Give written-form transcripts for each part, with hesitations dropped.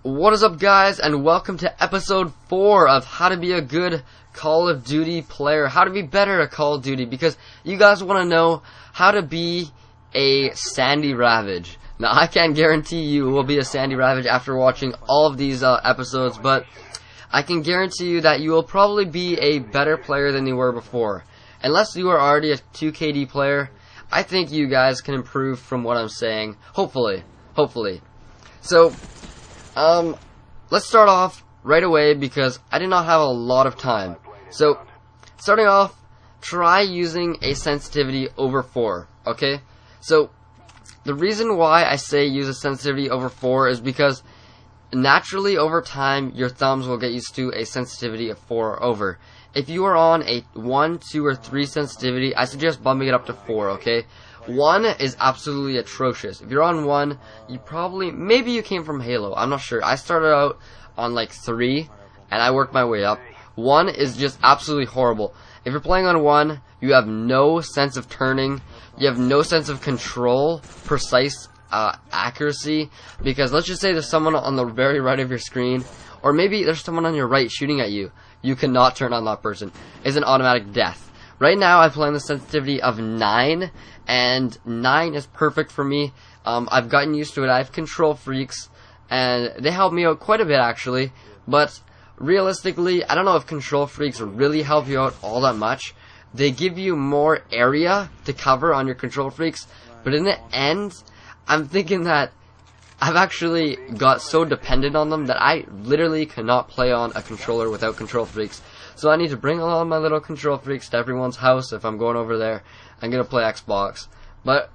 What is up, guys, and welcome to episode 4 of how to be a good Call of Duty player, how to be better at Call of Duty, because you guys want to know how to be a Sandy Ravage. Now, I can't guarantee you will be a Sandy Ravage after watching all of these episodes, but I can guarantee you that you will probably be a better player than you were before. Unless you are already a 2KD player, I think you guys can improve from what I'm saying, hopefully. So, let's start off right away because I did not have a lot of time. So, starting off, try using a sensitivity over 4, okay? So, the reason why I say use a sensitivity over 4 is because naturally over time your thumbs will get used to a sensitivity of 4 or over. If you are on a 1, 2, or 3 sensitivity, I suggest bumping it up to 4, okay? 1 is absolutely atrocious. If you're on 1, maybe you came from Halo, I'm not sure. I started out on like 3, and I worked my way up. 1 is just absolutely horrible. If you're playing on 1, you have no sense of turning, you have no sense of control, precise accuracy, because let's just say there's someone on the very right of your screen, or maybe there's someone on your right shooting at you. You cannot turn on that person. It's an automatic death. Right now I'm playing the sensitivity of 9, and 9 is perfect for me. I've gotten used to it. I have control freaks, and they help me out quite a bit actually, but realistically, I don't know if control freaks really help you out all that much. They give you more area to cover on your control freaks, but in the end, I'm thinking that I've actually got so dependent on them that I literally cannot play on a controller without control freaks. So I need to bring all my little control freaks to everyone's house if I'm going over there. I'm going to play Xbox. But,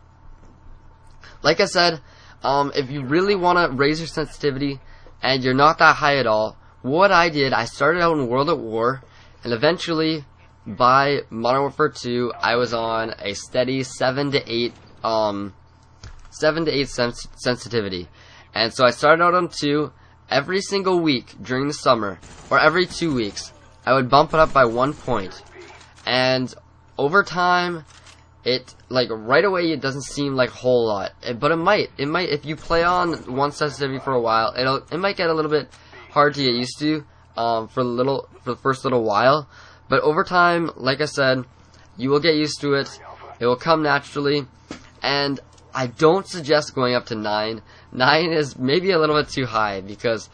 like I said, if you really want to raise your sensitivity and you're not that high at all, what I did, I started out in World at War, and eventually, by Modern Warfare 2, I was on a steady 7 to 8 sensitivity. And so I started out on 2 every single week during the summer, or every 2 weeks. I would bump it up by 1 point. And over time, right away it doesn't seem like a whole lot. But it might, if you play on 1 sensitivity for a while, it might get a little bit hard to get used to, for the first little while. But over time, like I said, you will get used to it. It will come naturally. And I don't suggest going up to 9. 9 is maybe a little bit too high, because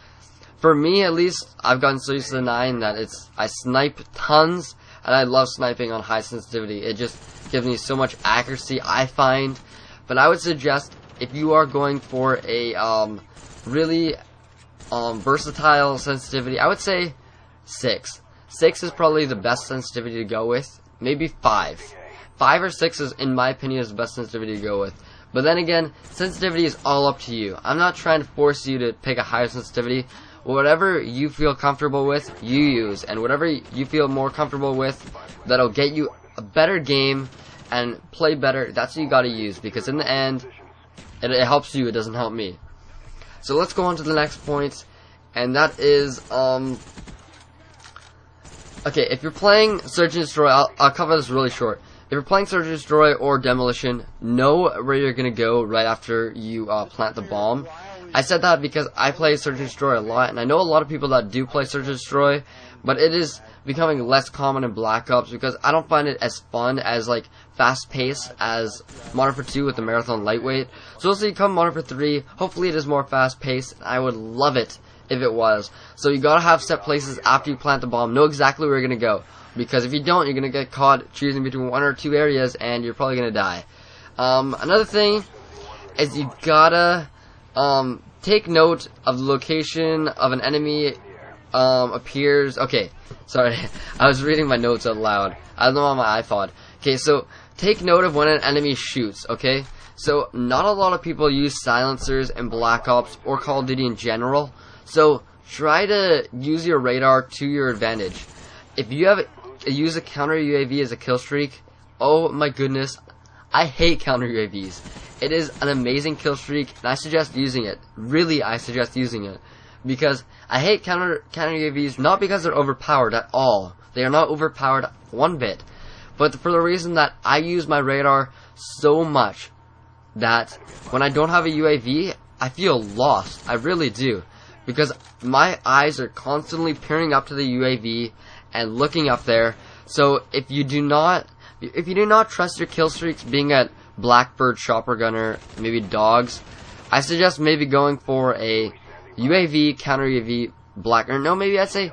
for me at least, I've gotten so used to the 9 that I snipe tons, and I love sniping on high sensitivity. It just gives me so much accuracy, I find. But I would suggest, if you are going for a really versatile sensitivity, I would say 6. 6 is probably the best sensitivity to go with. Maybe 5. 5 or 6 is, in my opinion, is the best sensitivity to go with. But then again, sensitivity is all up to you. I'm not trying to force you to pick a higher sensitivity. Whatever you feel comfortable with, you use. And whatever you feel more comfortable with, that'll get you a better game and play better, that's what you gotta use. Because in the end, it helps you, it doesn't help me. So let's go on to the next point. And that is, okay, if you're playing Search and Destroy, I'll cover this really short. If you're playing Search and Destroy or Demolition, know where you're going to go right after you plant the bomb. I said that because I play Search and Destroy a lot, and I know a lot of people that do play Search and Destroy, but it is becoming less common in Black Ops because I don't find it as fun, as fast paced as Modern Warfare 2 with the Marathon Lightweight. So we'll see come Modern Warfare 3, hopefully it is more fast paced, and I would love it if it was. So you gotta have set places after you plant the bomb, know exactly where you're gonna go. Because if you don't, you're gonna get caught choosing between 1 or 2 areas, and you're probably gonna die. Another thing is you gotta take note of the location of an enemy appears. Okay, sorry, I was reading my notes out loud. I don't know on my iPod. Okay, so take note of when an enemy shoots. Okay, so not a lot of people use silencers in Black Ops or Call of Duty in general. So try to use your radar to your advantage. If you use a counter UAV as a kill streak, oh my goodness, I hate counter UAVs. It is an amazing kill streak, and I suggest using it. Really, I suggest using it. Because I hate counter UAVs, not because they're overpowered at all. They are not overpowered one bit. But for the reason that I use my radar so much that when I don't have a UAV, I feel lost. I really do. because my eyes are constantly peering up to the UAV and looking up there. So if you do not trust your kill streaks being at Blackbird, Chopper Gunner, maybe Dogs, I suggest maybe going for a UAV, counter UAV, maybe I'd say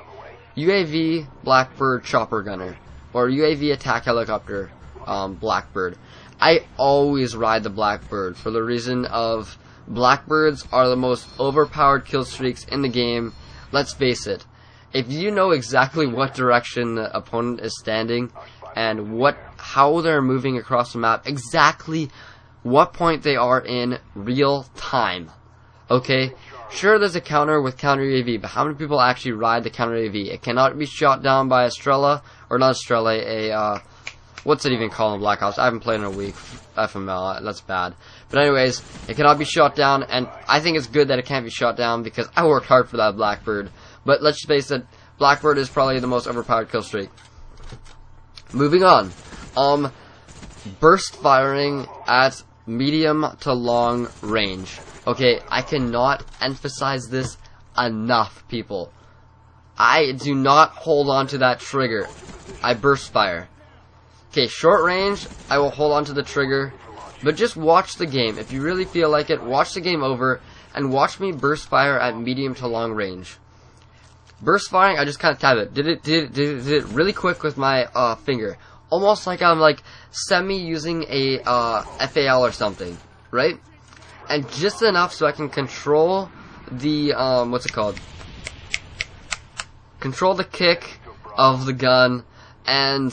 UAV, Blackbird, Chopper Gunner, or UAV attack helicopter, Blackbird. I always ride the Blackbird for the reason of Blackbirds are the most overpowered kill streaks in the game. Let's face it, if you know exactly what direction the opponent is standing and how they're moving across the map, exactly what point they are in real time, okay? Sure, there's a counter with counter UAV, but how many people actually ride the counter UAV? It cannot be shot down by a Strela, or not a Strela, what's it even called in Black Ops? I haven't played in a week. FML, that's bad. But anyways, it cannot be shot down, and I think it's good that it can't be shot down because I worked hard for that Blackbird. But let's face it, Blackbird is probably the most overpowered kill streak. Moving on. Burst firing at medium to long range. Okay, I cannot emphasize this enough, people. I do not hold on to that trigger. I burst fire. Okay, short range, I will hold on to the trigger, but just watch the game. If you really feel like it, watch the game over, and watch me burst fire at medium to long range. Burst firing, I just kind of tap it. Did it really quick with my finger. Almost like I'm like semi-using a FAL or something, right? And just enough so I can control the, what's it called? Control the kick of the gun, and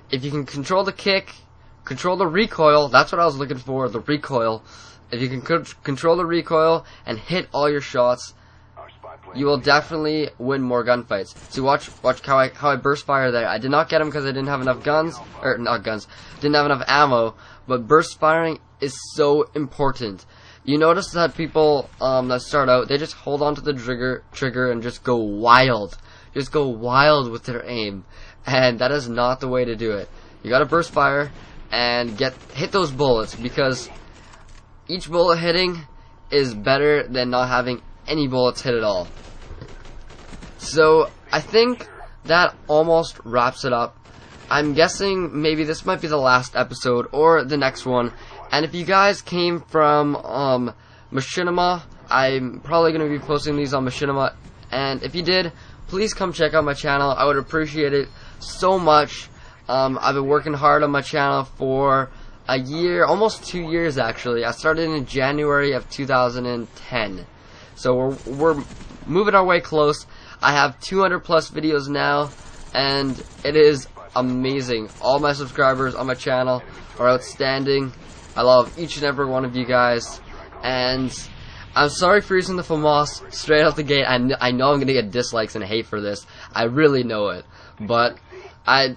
if you can control the kick, control the recoil, that's what I was looking for, the recoil. If you can control the recoil and hit all your shots, you will definitely win more gunfights. See, watch how I burst fire there. I did not get him because I didn't have enough guns, or not guns, didn't have enough ammo, but burst firing is so important. You notice that people that start out, they just hold on to the trigger and just go wild. Just go wild with their aim. And that is not the way to do it. You gotta burst fire and hit those bullets, because each bullet hitting is better than not having any bullets hit at all. So I think that almost wraps it up. I'm guessing maybe this might be the last episode or the next one. And if you guys came from Machinima, I'm probably going to be posting these on Machinima. And if you did, please come check out my channel. I would appreciate it so much. I've been working hard on my channel for a year, almost 2 years actually. I started in January of 2010. So we're moving our way close. I have 200 plus videos now, and it is amazing. All my subscribers on my channel are outstanding. I love each and every one of you guys, and I'm sorry for using the FAMAS straight out the gate. I know I'm gonna get dislikes and hate for this. I really know it, but I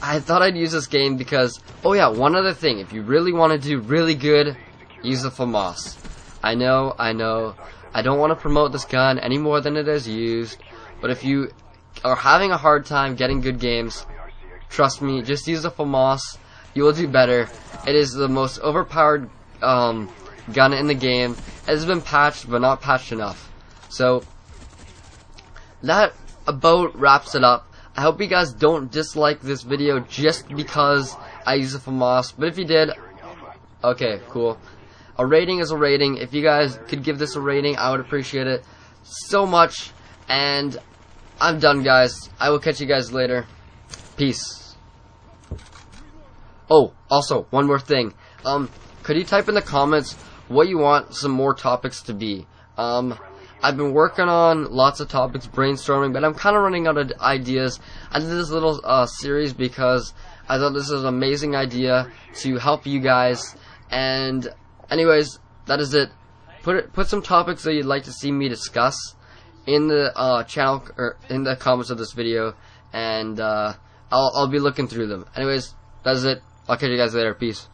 thought I'd use this game because, oh yeah, one other thing. If you really want to do really good, use the FAMAS. I know. I don't want to promote this gun any more than it is used, but if you are having a hard time getting good games, trust me, just use the FAMAS. You will do better. It is the most overpowered gun in the game. It has been patched, but not patched enough. So that about wraps it up. I hope you guys don't dislike this video just because I use the FAMAS, but if you did, okay, cool. A rating is a rating. If you guys could give this a rating, I would appreciate it so much. And I'm done, guys. I will catch you guys later. Peace. Oh, also, one more thing. Could you type in the comments what you want some more topics to be? I've been working on lots of topics, brainstorming, but I'm kind of running out of ideas. I did this little series because I thought this was an amazing idea to help you guys. And anyways, that is it. Put some topics that you'd like to see me discuss in the channel, or in the comments of this video, and I'll be looking through them. Anyways, that is it. I'll catch you guys later. Peace.